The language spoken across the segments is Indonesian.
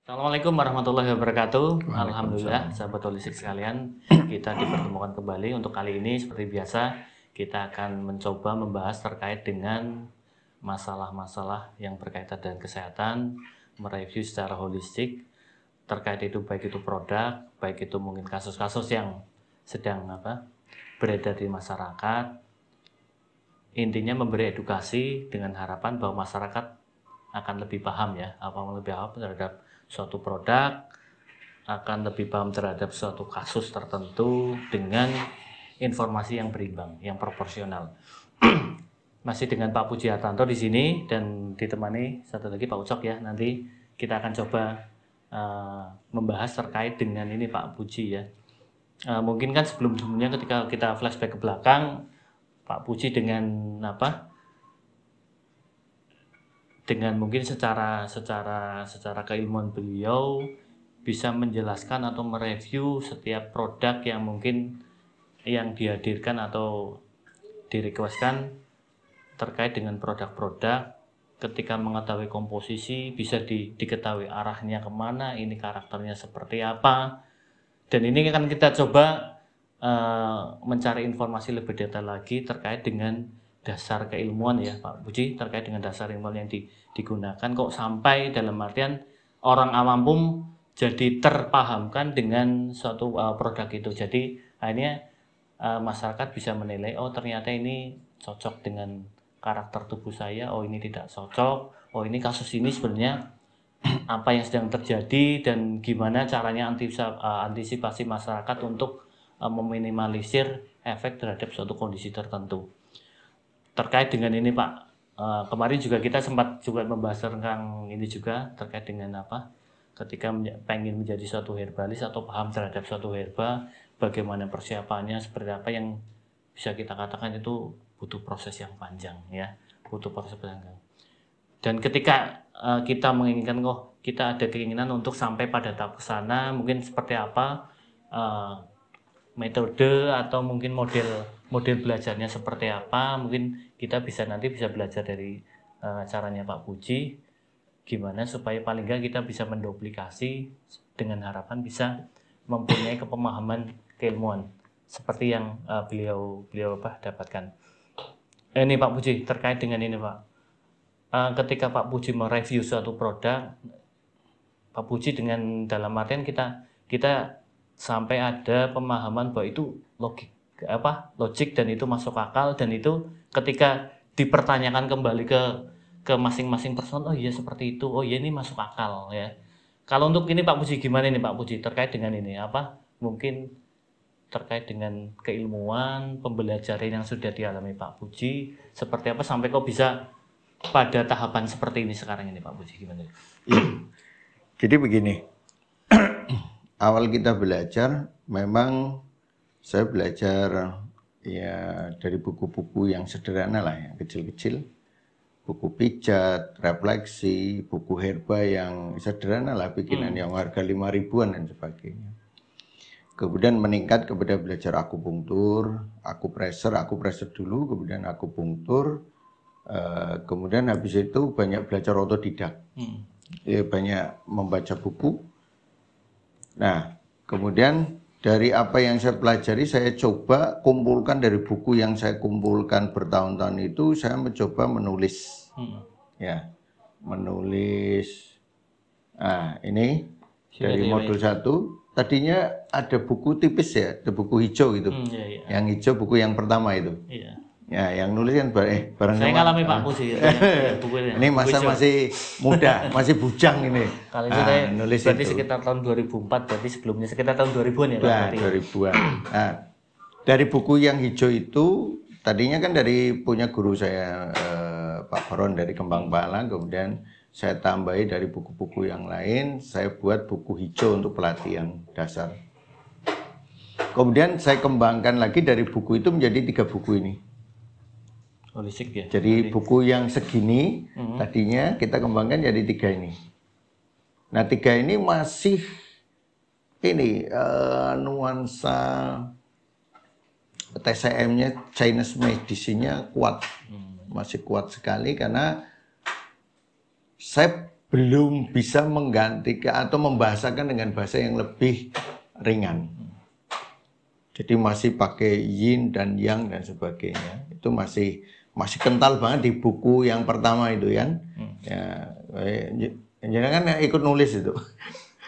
Assalamualaikum warahmatullahi wabarakatuh. Alhamdulillah, Waalaikumsalam. sahabat holistik sekalian, kita dipertemukan kembali. Untuk kali ini, seperti biasa, kita akan mencoba membahas terkait dengan masalah-masalah yang berkaitan dengan kesehatan, mereview secara holistik, terkait itu baik itu produk, baik itu mungkin kasus-kasus yang sedang beredar di masyarakat. Intinya memberi edukasi dengan harapan bahwa masyarakat akan lebih paham lebih paham terhadap suatu produk, akan lebih paham terhadap suatu kasus tertentu dengan informasi yang berimbang, yang proporsional. Masih dengan Pak Puji Hartanto di sini dan ditemani satu lagi Pak Ucok ya. Nanti kita akan coba membahas terkait dengan ini Pak Puji ya. Mungkin kan sebelumnya ketika kita flashback ke belakang, Pak Puji dengan dengan mungkin secara keilmuan beliau bisa menjelaskan atau mereview setiap produk yang mungkin yang dihadirkan atau direquestkan terkait dengan produk-produk. Ketika mengetahui komposisi bisa diketahui arahnya kemana, ini karakternya seperti apa, dan ini akan kita coba mencari informasi lebih detail lagi terkait dengan dasar keilmuan ya Pak Puji, terkait dengan dasar ilmuwan yang digunakan kok sampai dalam artian orang awam pun jadi terpahamkan dengan suatu produk itu. Jadi akhirnya masyarakat bisa menilai, oh ternyata ini cocok dengan karakter tubuh saya, oh ini tidak cocok, oh ini kasus ini sebenarnya apa yang sedang terjadi dan gimana caranya antisipasi masyarakat untuk meminimalisir efek terhadap suatu kondisi tertentu. Terkait dengan ini Pak, kemarin juga kita sempat juga membahas tentang ini juga terkait dengan ketika pengen menjadi suatu herbalis atau paham terhadap suatu herba, bagaimana persiapannya, seperti apa yang bisa kita katakan itu butuh proses yang panjang ya, butuh proses panjang. Dan ketika kita menginginkan kita ada keinginan untuk sampai pada tahap kesana, mungkin seperti apa metode atau mungkin model belajarnya seperti apa, mungkin kita nanti bisa belajar dari caranya Pak Puji, gimana supaya paling nggak kita bisa menduplikasi dengan harapan bisa mempunyai kepemahaman keilmuan seperti yang beliau dapatkan. Ini Pak Puji terkait dengan ini Pak, ketika Pak Puji mereview suatu produk, Pak Puji dengan dalam artian kita sampai ada pemahaman bahwa itu logik dan itu masuk akal, dan itu ketika dipertanyakan kembali ke masing-masing person, oh iya seperti itu, oh iya ini masuk akal ya. Kalau untuk ini Pak Puji gimana nih Pak Puji terkait dengan ini, mungkin terkait dengan keilmuan pembelajaran yang sudah dialami Pak Puji seperti apa sampai kok bisa pada tahapan seperti ini sekarang ini Pak Puji, gimana? Ya. Jadi begini, awal kita belajar memang saya belajar ya dari buku-buku yang sederhana lah, yang kecil-kecil, buku pijat, refleksi, buku herba yang sederhana lah bikinan yang harga 5 ribuan dan sebagainya. Kemudian meningkat kepada belajar akupunktur, akupressor dulu, kemudian akupunktur, kemudian habis itu banyak belajar otodidak, ya, banyak membaca buku. Nah, kemudian dari apa yang saya pelajari, saya coba kumpulkan dari buku yang saya kumpulkan bertahun-tahun itu, saya mencoba menulis, ya, menulis. Nah, ini dari modul 1. Tadinya ada buku tipis ya, ada buku hijau gitu. Yang hijau buku yang pertama itu. Ya, yang nulis kan bareng saya ngalami Pak Puji. Ini masa masih muda, masih bujang ini. Kalau itu saya nulis berarti itu sekitar tahun 2004, berarti sebelumnya sekitar tahun 2000-an ya Pak? Nah, 2000-an. Nah, dari buku yang hijau itu tadinya kan dari punya guru saya Pak Baron dari Kembang Pala, kemudian saya tambahi dari buku-buku yang lain, saya buat buku hijau untuk pelatihan dasar. Kemudian saya kembangkan lagi dari buku itu menjadi 3 buku ini. Holistik ya? Jadi buku yang segini tadinya kita kembangkan jadi 3 ini. Nah 3 ini masih ini nuansa TCM-nya, Chinese medicine-nya kuat. Masih kuat sekali karena saya belum bisa menggantikan atau membahasakan dengan bahasa yang lebih ringan. Jadi masih pakai yin dan yang dan sebagainya. Itu masih kental banget di buku yang pertama itu kan. Ya, jangan kan ikut nulis itu.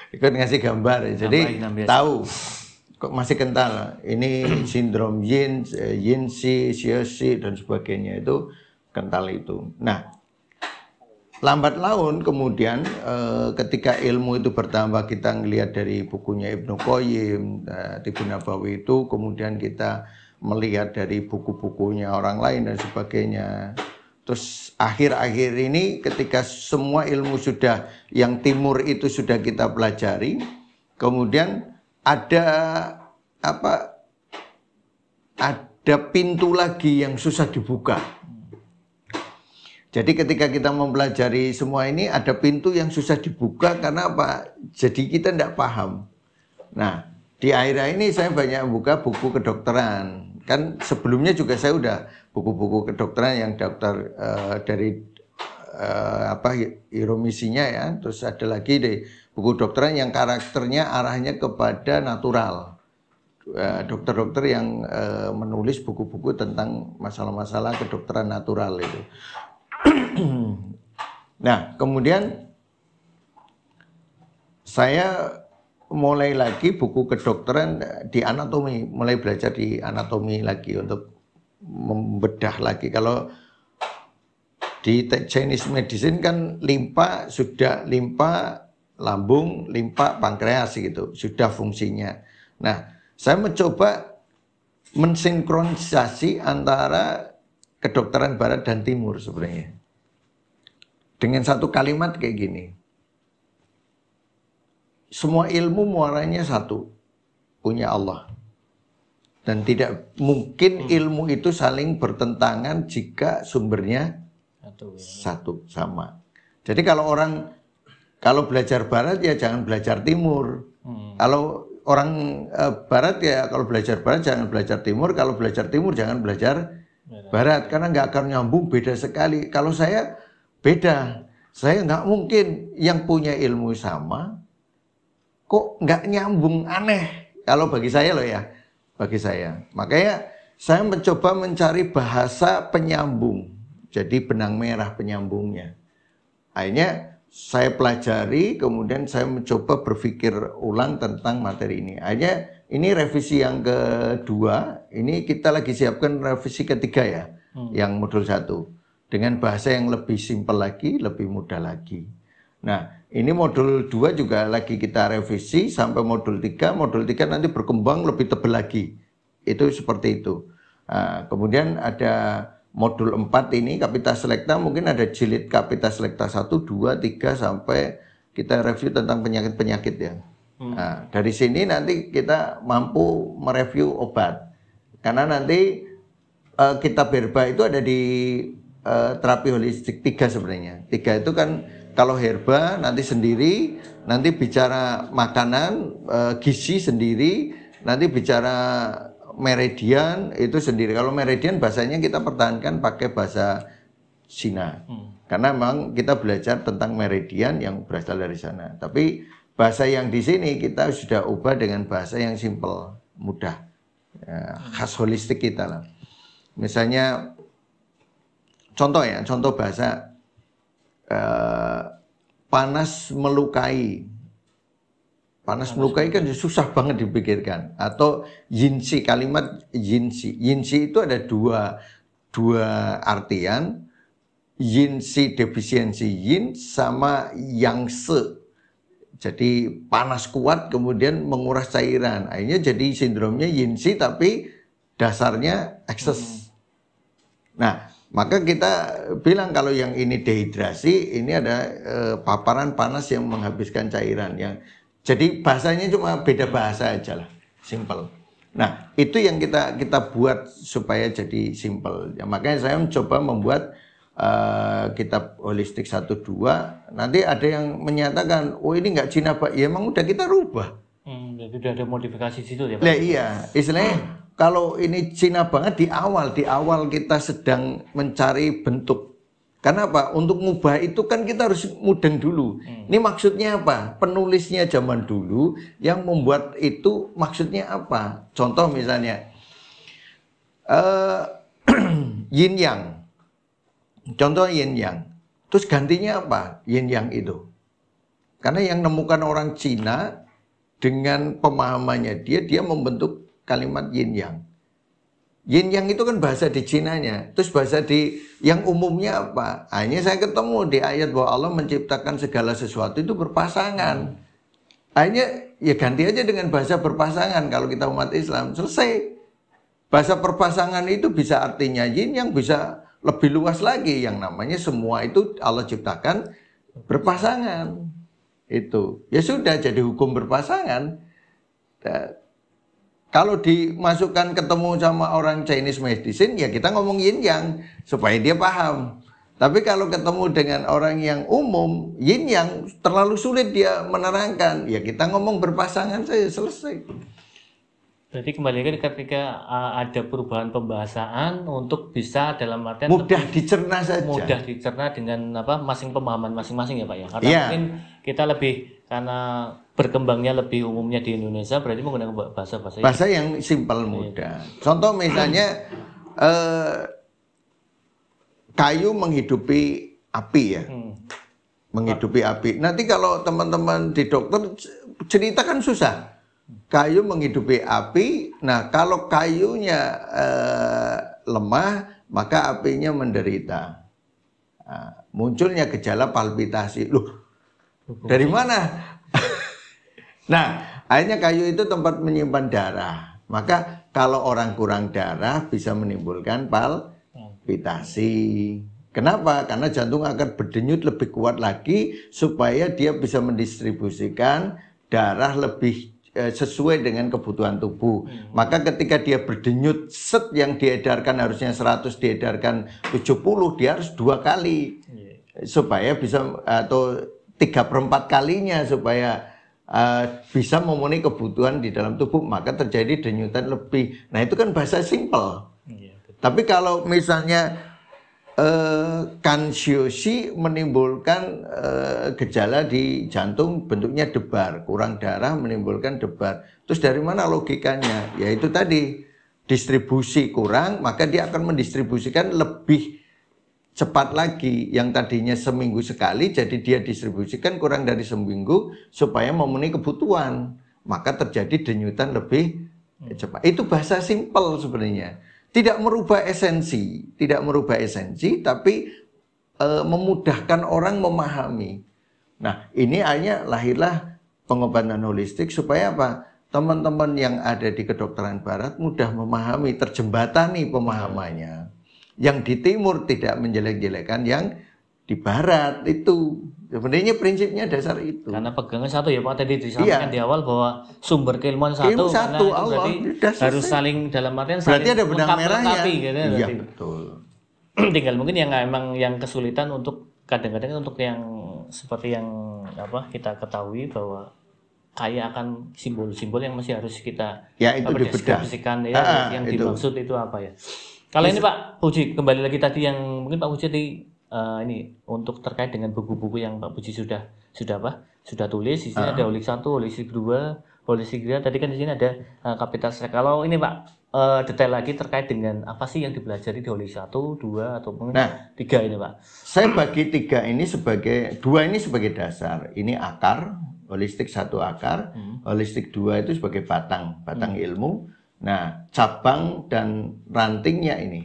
Ikut ngasih gambar. Jadi tahu kok masih kental. Ini sindrom yin, yin si, xie si dan sebagainya itu kental itu. Nah, lambat laun kemudian ketika ilmu itu bertambah, kita ngelihat dari bukunya Ibnu Qayyim, Tibbun Nabawi itu, kemudian kita melihat dari buku-bukunya orang lain dan sebagainya. Terus akhir-akhir ini ketika semua ilmu sudah yang timur itu sudah kita pelajari, kemudian ada pintu lagi yang susah dibuka. Jadi ketika kita mempelajari semua ini ada pintu yang susah dibuka karena apa? Jadi kita tidak paham. Nah, di akhir ini saya banyak buka buku kedokteran. Kan sebelumnya juga saya udah buku-buku kedokteran yang dokter dari Hiromisinya ya. Terus ada lagi deh buku kedokteran yang karakternya arahnya kepada natural. Dokter-dokter yang menulis buku-buku tentang masalah-masalah kedokteran natural itu. Nah, kemudian saya mulai lagi buku kedokteran di anatomi, mulai belajar di anatomi lagi untuk membedah lagi. Kalau di Chinese medicine kan limpa, lambung, limpa, pankreas gitu, sudah fungsinya. Nah, saya mencoba mensinkronisasi antara kedokteran barat dan timur sebenarnya. Dengan satu kalimat kayak gini. Semua ilmu muaranya satu, punya Allah. Dan tidak mungkin ilmu itu saling bertentangan jika sumbernya satu sama. Jadi kalau belajar barat ya jangan belajar timur. Kalau orang barat ya kalau belajar barat jangan belajar timur, kalau belajar timur jangan belajar barat, karena nggak akan nyambung, beda sekali. Kalau saya beda, saya nggak mungkin yang punya ilmu sama kok nggak nyambung, aneh. Kalau bagi saya loh ya, bagi saya. Makanya saya mencoba mencari bahasa penyambung, jadi benang merah penyambungnya. Akhirnya saya pelajari, kemudian saya mencoba berpikir ulang tentang materi ini. Akhirnya ini revisi yang kedua, ini kita lagi siapkan revisi ketiga ya, yang modul 1. Dengan bahasa yang lebih simpel lagi, lebih mudah lagi. Nah, ini modul 2 juga lagi kita revisi sampai modul 3. Modul 3 nanti berkembang lebih tebal lagi. Itu seperti itu. Nah, kemudian ada modul 4 ini, Capitas Selecta, mungkin ada jilid Capitas Selecta 1, 2, 3, sampai kita review tentang penyakit-penyakit ya. Nah, dari sini nanti kita mampu mereview obat. Karena nanti kitab herba itu ada di terapi holistik 3 sebenarnya. 3 itu kan kalau herba nanti sendiri, nanti bicara makanan, gizi sendiri, nanti bicara meridian itu sendiri. Kalau meridian bahasanya kita pertahankan pakai bahasa Cina. Karena memang kita belajar tentang meridian yang berasal dari sana. Tapi bahasa yang di sini kita sudah ubah dengan bahasa yang simpel, mudah. Ya, khas holistik kita lah. Misalnya contoh bahasa panas melukai. Panas melukai kan susah banget dipikirkan. Atau yinsi, kalimat yinsi. Yinsi itu ada dua artian. Yinsi defisiensi yin sama yangse. Jadi panas kuat kemudian menguras cairan. Akhirnya jadi sindromnya yinsi tapi dasarnya ekses. Nah, maka kita bilang kalau yang ini dehidrasi, ini ada paparan panas yang menghabiskan cairan. Jadi bahasanya cuma beda bahasa aja lah, simple. Nah, itu yang kita buat supaya jadi simple. Ya, makanya saya mencoba membuat kitab holistik 1-2. Nanti ada yang menyatakan, oh ini nggak Cina Pak. Ya emang udah kita rubah. Jadi udah ada modifikasi situ ya Pak? Nah, iya, istilahnya kalau ini Cina banget di awal kita sedang mencari bentuk Karena apa? Untuk ngubah itu kan kita harus mudeng dulu. Ini maksudnya apa? Penulisnya zaman dulu yang membuat itu maksudnya apa? Contoh misalnya yin yang. Contoh yin yang. Terus gantinya apa? Yin yang itu. Karena yang nemukan orang Cina dengan pemahamannya dia membentuk kalimat yin yang. Yin yang itu kan bahasa di Cinanya. Terus bahasa di yang umumnya apa? Hanya saya ketemu di ayat bahwa Allah menciptakan segala sesuatu itu berpasangan. Akhirnya ya ganti aja dengan bahasa berpasangan kalau kita umat Islam. Selesai. Bahasa berpasangan itu bisa artinya yin yang, bisa lebih luas lagi. Yang namanya semua itu Allah ciptakan berpasangan. Itu. Ya sudah jadi hukum berpasangan. Kalau dimasukkan ketemu sama orang Chinese medicine, ya kita ngomong yin yang supaya dia paham. Tapi kalau ketemu dengan orang yang umum, yin yang terlalu sulit dia menerangkan, ya kita ngomong berpasangan saja, selesai. Berarti kembali lagi ketika ada perubahan pembahasan untuk bisa dalam artian mudah dicerna saja. Mudah dicerna dengan apa pemahaman masing-masing ya Pak ya. Karena mungkin kita lebih karena berkembangnya lebih umumnya di Indonesia berarti menggunakan bahasa yang simpel mudah. Contoh misalnya kayu menghidupi api ya. Menghidupi api. Nanti kalau teman-teman di dokter cerita kan susah. Kayu menghidupi api. Nah, kalau kayunya lemah, maka apinya menderita. Nah, munculnya gejala palpitasi. Loh, dari mana? Nah, akhirnya kayu itu tempat menyimpan darah. Maka kalau orang kurang darah bisa menimbulkan palpitasi. Kenapa? Karena jantung akan berdenyut lebih kuat lagi supaya dia bisa mendistribusikan darah lebih sesuai dengan kebutuhan tubuh. Maka ketika dia berdenyut, set yang diedarkan harusnya 100 diedarkan 70, dia harus 2 kali. Supaya bisa, atau 3/4 kalinya supaya bisa memenuhi kebutuhan di dalam tubuh, maka terjadi denyutan lebih. Nah itu kan bahasa simpel. Tapi kalau misalnya kansiosi menimbulkan gejala di jantung bentuknya debar, kurang darah menimbulkan debar. Terus dari mana logikanya? Yaitu tadi distribusi kurang, maka dia akan mendistribusikan lebih cepat lagi. Yang tadinya seminggu sekali, jadi dia distribusikan kurang dari seminggu supaya memenuhi kebutuhan. Maka terjadi denyutan lebih cepat. Itu bahasa simpel sebenarnya. Tidak merubah esensi, tapi memudahkan orang memahami. Nah, ini hanya lahirlah pengobatan holistik supaya apa? Teman-teman yang ada di kedokteran barat mudah memahami, terjembatani pemahamannya. Yang di timur tidak menjelek-jelekan yang di barat. Itu sebenarnya prinsipnya dasar itu. Karena pegangan satu ya Pak, tadi disampaikan di awal bahwa sumber keilmuan satu, karena itu Allah, berarti harus saling dalam artian saling berarti ada benang merahnya. Gitu, iya betul. Tinggal mungkin yang emang yang kesulitan untuk kadang-kadang untuk yang seperti yang apa kita ketahui bahwa kayak akan simbol-simbol yang masih harus kita deskripsikan ya, yang dimaksud itu apa ya. Kalau ini Pak Puji, kembali lagi tadi yang mungkin Pak Puji tadi ini untuk terkait dengan buku-buku yang Pak Puji sudah tulis. Di sini ada holistik 1, holistik 2, holistik 3. Tadi kan di sini ada kapital strike. Kalau ini Pak detail lagi terkait dengan apa sih yang dipelajari di holistik 1, 2 atau mungkin 3 ini Pak. Saya bagi 3 ini sebagai 2 ini sebagai dasar. Ini akar, holistik 1 akar, holistik 2 itu sebagai batang ilmu. Nah, cabang dan rantingnya ini.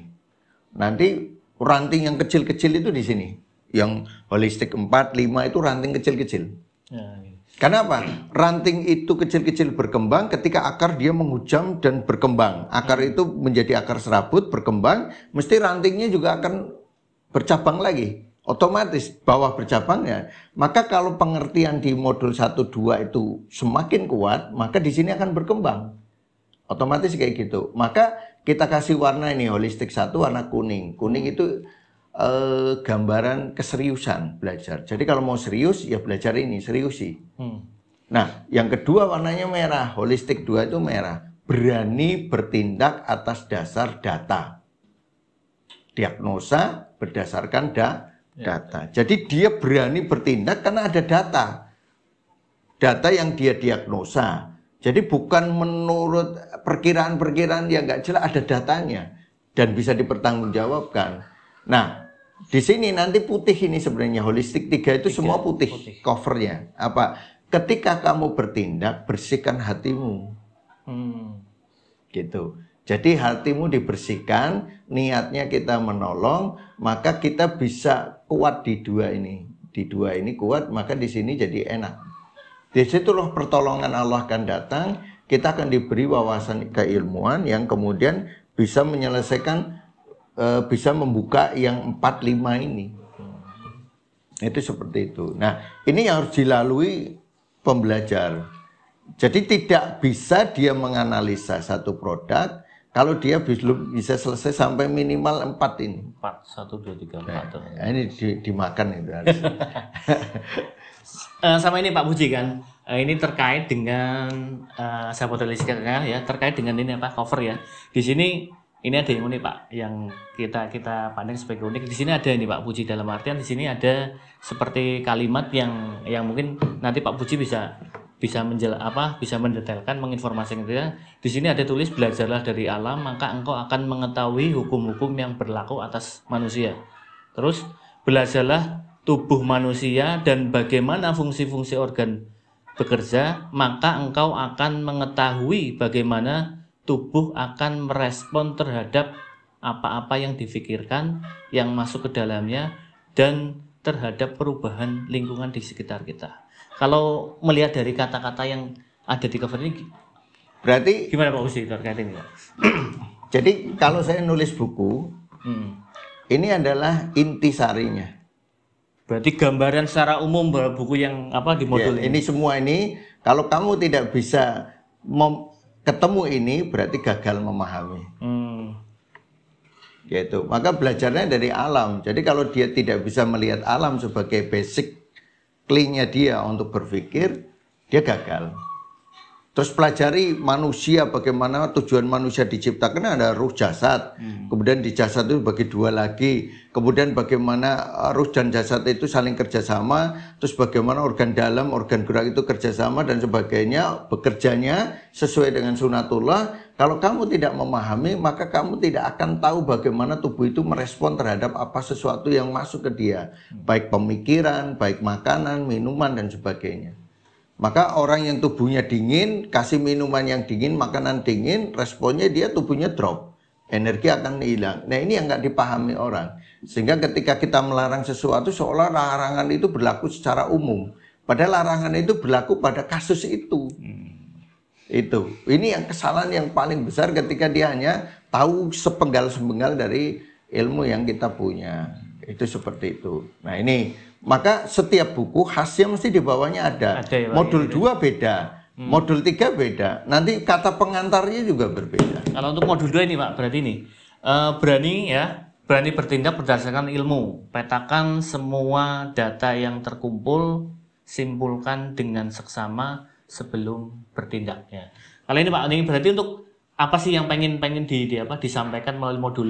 Nanti ranting yang kecil-kecil itu di sini. Yang holistik 4, 5 itu ranting kecil-kecil. Kenapa? Ranting itu kecil-kecil berkembang ketika akar dia menghujam dan berkembang. Akar itu menjadi akar serabut, berkembang, mesti rantingnya juga akan bercabang lagi. Otomatis bawah bercabang ya. Maka kalau pengertian di modul 1, 2 itu semakin kuat, maka di sini akan berkembang. Otomatis kayak gitu. Maka kita kasih warna ini, holistik 1 warna kuning. Kuning itu gambaran keseriusan belajar. Jadi kalau mau serius ya belajar ini, seriusi. Nah, yang kedua warnanya merah, holistik 2 itu merah. Berani bertindak atas dasar data. Diagnosa berdasarkan Data. Jadi dia berani bertindak karena ada data. Data yang dia diagnosa. Jadi bukan menurut perkiraan-perkiraan yang nggak jelas, ada datanya dan bisa dipertanggungjawabkan. Nah, di sini nanti putih ini sebenarnya holistik 3 itu semua putih. Covernya apa? Ketika kamu bertindak, bersihkan hatimu. Gitu. Jadi hatimu dibersihkan, niatnya kita menolong, maka kita bisa kuat di 2 ini. Di 2 ini kuat, maka di sini jadi enak. Di situlah pertolongan Allah akan datang, kita akan diberi wawasan keilmuan yang kemudian bisa menyelesaikan, bisa membuka yang 4-5 ini. Itu seperti itu. Nah, ini yang harus dilalui pembelajar. Jadi tidak bisa dia menganalisa satu produk kalau dia belum bisa selesai sampai minimal 4 ini. 4, 1, 2, 3, 4. Nah, ini dimakan itu harus. Sama ini Pak Puji kan, ini terkait dengan sahabat realistika ya, terkait dengan ini apa cover ya. Di sini ini ada yang unik Pak, yang kita pandang sebagai unik. Di sini ada ini Pak Puji, dalam artian di sini ada seperti kalimat yang mungkin nanti Pak Puji bisa mendetailkan, menginformasikan kita. Di sini ada tulis, belajarlah dari alam maka engkau akan mengetahui hukum-hukum yang berlaku atas manusia. Terus belajarlah tubuh manusia dan bagaimana fungsi-fungsi organ bekerja, maka engkau akan mengetahui bagaimana tubuh akan merespon terhadap apa-apa yang difikirkan, yang masuk ke dalamnya, dan terhadap perubahan lingkungan di sekitar kita. Kalau melihat dari kata-kata yang ada di cover ini, berarti gimana Pak Usi terkait ini Pak? Jadi kalau saya nulis buku, ini adalah intisarinya. Berarti gambaran secara umum bahwa buku yang apa di modul ya, ini semua ini kalau kamu tidak bisa ketemu ini berarti gagal memahami. Gitu. Maka belajarnya dari alam. Jadi kalau dia tidak bisa melihat alam sebagai basic key-nya dia untuk berpikir, dia gagal. Terus pelajari manusia, bagaimana tujuan manusia diciptakan, ada ruh jasad. Kemudian di jasad itu bagi 2 lagi. Kemudian bagaimana ruh dan jasad itu saling kerjasama. Terus bagaimana organ dalam, organ gerak itu kerjasama dan sebagainya. Bekerjanya sesuai dengan sunatullah. Kalau kamu tidak memahami, maka kamu tidak akan tahu bagaimana tubuh itu merespon terhadap apa sesuatu yang masuk ke dia. Baik pemikiran, baik makanan, minuman, dan sebagainya. Maka orang yang tubuhnya dingin, kasih minuman yang dingin, makanan dingin, responnya dia tubuhnya drop. Energi akan hilang. Nah ini yang nggak dipahami orang. Sehingga ketika kita melarang sesuatu, seolah larangan itu berlaku secara umum. Padahal larangan itu berlaku pada kasus itu. Itu. Ini yang kesalahan yang paling besar ketika dia hanya tahu sepenggal-sepenggal dari ilmu yang kita punya. Itu seperti itu. Nah ini. Maka setiap buku khasnya mesti di bawahnya ada ya, modul 2 beda, modul 3 beda, nanti kata pengantarnya juga berbeda. Kalau untuk modul 2 ini Pak, berarti ini berani bertindak berdasarkan ilmu, petakan semua data yang terkumpul, simpulkan dengan seksama sebelum bertindaknya. Kalau ini Pak, ini berarti untuk apa sih yang pengen disampaikan melalui modul?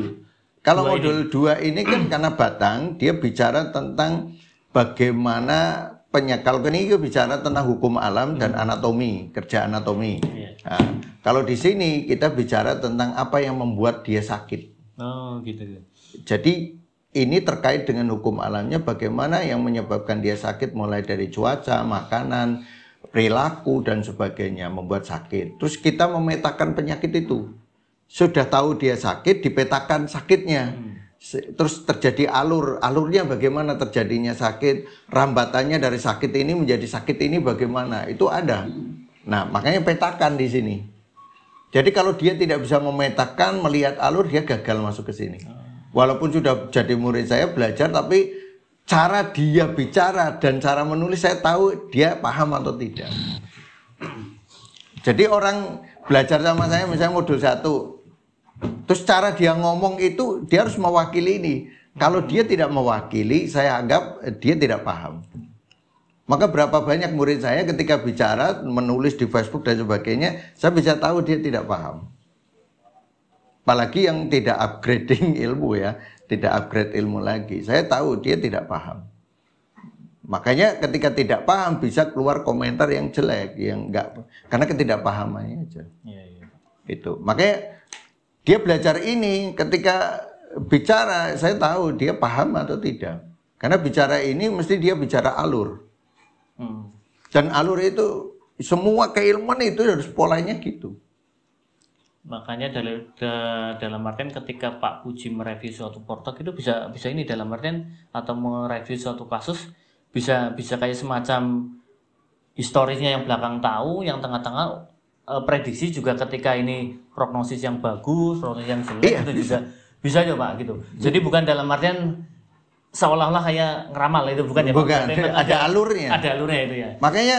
Kalau modul 2 ini kan karena batang, dia bicara tentang bagaimana penyakal ini bicara tentang hukum alam dan anatomi, kerja anatomi. Nah, kalau di sini kita bicara tentang apa yang membuat dia sakit. Oh, gitu. Jadi ini terkait dengan hukum alamnya, bagaimana yang menyebabkan dia sakit, mulai dari cuaca, makanan, perilaku dan sebagainya membuat sakit. Terus kita memetakan penyakit itu. Sudah tahu dia sakit, dipetakan sakitnya. Terus terjadi alurnya bagaimana terjadinya sakit, rambatannya dari sakit ini menjadi sakit ini bagaimana, itu ada. Nah makanya petakan di sini. Jadi kalau dia tidak bisa memetakan, melihat alur, dia gagal masuk ke sini. Walaupun sudah jadi murid saya belajar, tapi cara dia bicara dan cara menulis saya tahu dia paham atau tidak. Jadi orang belajar sama saya misalnya modul 1, terus cara dia ngomong itu dia harus mewakili ini. Kalau dia tidak mewakili, saya anggap dia tidak paham. Maka berapa banyak murid saya ketika bicara, menulis di Facebook dan sebagainya, saya bisa tahu dia tidak paham. Apalagi yang tidak upgrading ilmu ya, tidak upgrade ilmu lagi. Saya tahu dia tidak paham. Makanya ketika tidak paham bisa keluar komentar yang jelek, yang enggak, karena ketidakpahamannya aja. Itu. Makanya dia belajar ini ketika bicara, saya tahu dia paham atau tidak. Karena bicara ini mesti dia bicara alur. Dan alur itu semua keilmuan itu harus polanya gitu. Makanya dalam artian ketika Pak Puji mereview suatu portal itu bisa ini dalam artian atau mereview suatu kasus bisa kayak semacam historisnya yang belakang tahu, yang tengah-tengah prediksi juga ketika ini prognosis yang bagus, prognosis yang jelek itu juga bisa coba gitu. Jadi bukan dalam artian seolah-olah kayak ngeramal, itu bukan ya. Bukan, ada alurnya. Ada alurnya itu ya. Makanya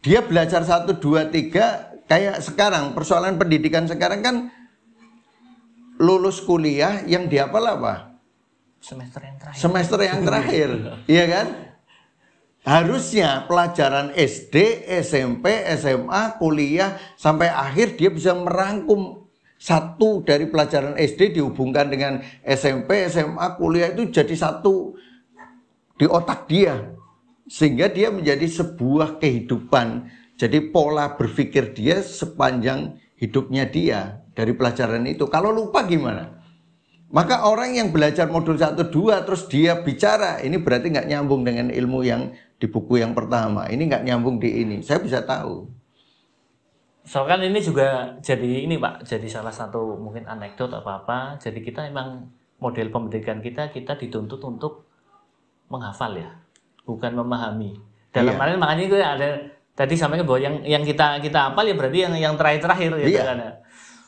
dia belajar 1, 2, 3 kayak sekarang persoalan pendidikan sekarang kan lulus kuliah yang dihafal apa? Semester yang terakhir. Semester yang terakhir, iya kan? Harusnya pelajaran SD, SMP, SMA, kuliah sampai akhir dia bisa merangkum satu dari pelajaran SD dihubungkan dengan SMP, SMA, kuliah itu jadi satu di otak dia. Sehingga dia menjadi sebuah kehidupan. Jadi pola berpikir dia sepanjang hidupnya dia dari pelajaran itu. Kalau lupa gimana? Maka orang yang belajar modul 1, 2 terus dia bicara, ini berarti nggak nyambung dengan ilmu yang di buku yang pertama. Ini nggak nyambung di ini. Saya bisa tahu. Soalnya ini juga jadi ini Pak, jadi salah satu mungkin anekdot apa-apa. Jadi kita emang model pendidikan kita dituntut untuk menghafal ya, bukan memahami. Dalam hal ini makanya itu ada tadi sampaikan bahwa yang kita hafal ya berarti yang terakhir gitu kan.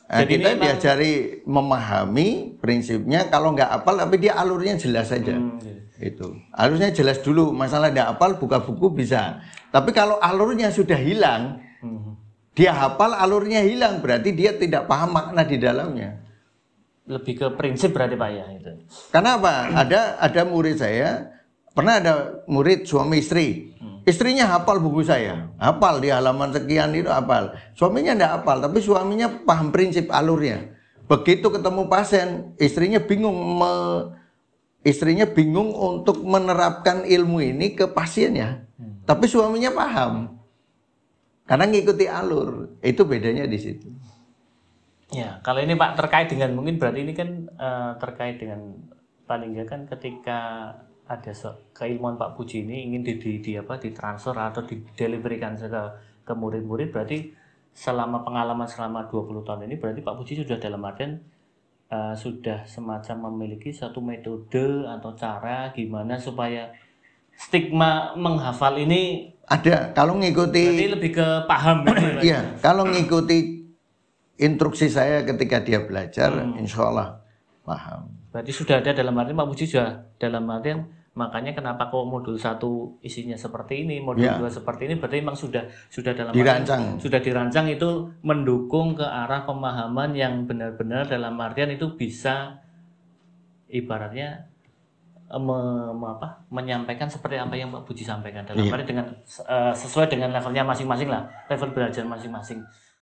Jadi kita diajari memahami prinsipnya, kalau nggak hafal tapi dia alurnya jelas saja. Itu alurnya jelas dulu, masalah nggak hafal buka buku bisa. Tapi kalau alurnya sudah hilang, dia hafal alurnya hilang, berarti dia tidak paham makna di dalamnya. Lebih ke prinsip berarti Pak ya itu. Karena apa? Ada murid saya, pernah ada murid suami istri. Istrinya hafal buku saya, hafal di halaman sekian itu hafal. Suaminya tidak hafal, tapi suaminya paham prinsip alurnya. Begitu ketemu pasien, istrinya bingung untuk menerapkan ilmu ini ke pasiennya. Tapi suaminya paham, karena ngikuti alur. Itu bedanya di situ. Ya, kalau ini Pak terkait dengan mungkin berarti ini kan terkait dengan paling nggak kan ketika ada keilmuan Pak Puji ini ingin ditransfer atau dideliverkan ke murid-murid, berarti selama pengalaman selama 20 tahun ini berarti Pak Puji sudah dalam artian sudah semacam memiliki satu metode atau cara gimana supaya stigma menghafal ini ada. Kalau ngikuti berarti lebih ke paham gitu. Iya, kalau ngikuti instruksi saya ketika dia belajar, insya Allah paham. Berarti sudah ada dalam artian Pak Puji sudah dalam artian, makanya kenapa kok modul 1 isinya seperti ini, modul 2 seperti ini, berarti memang sudah dalam dirancang. Sudah dirancang itu mendukung ke arah pemahaman yang benar-benar dalam artian itu bisa ibaratnya menyampaikan seperti apa yang Pak Puji sampaikan dalam arti dengan sesuai dengan levelnya masing-masing lah, level belajar masing-masing.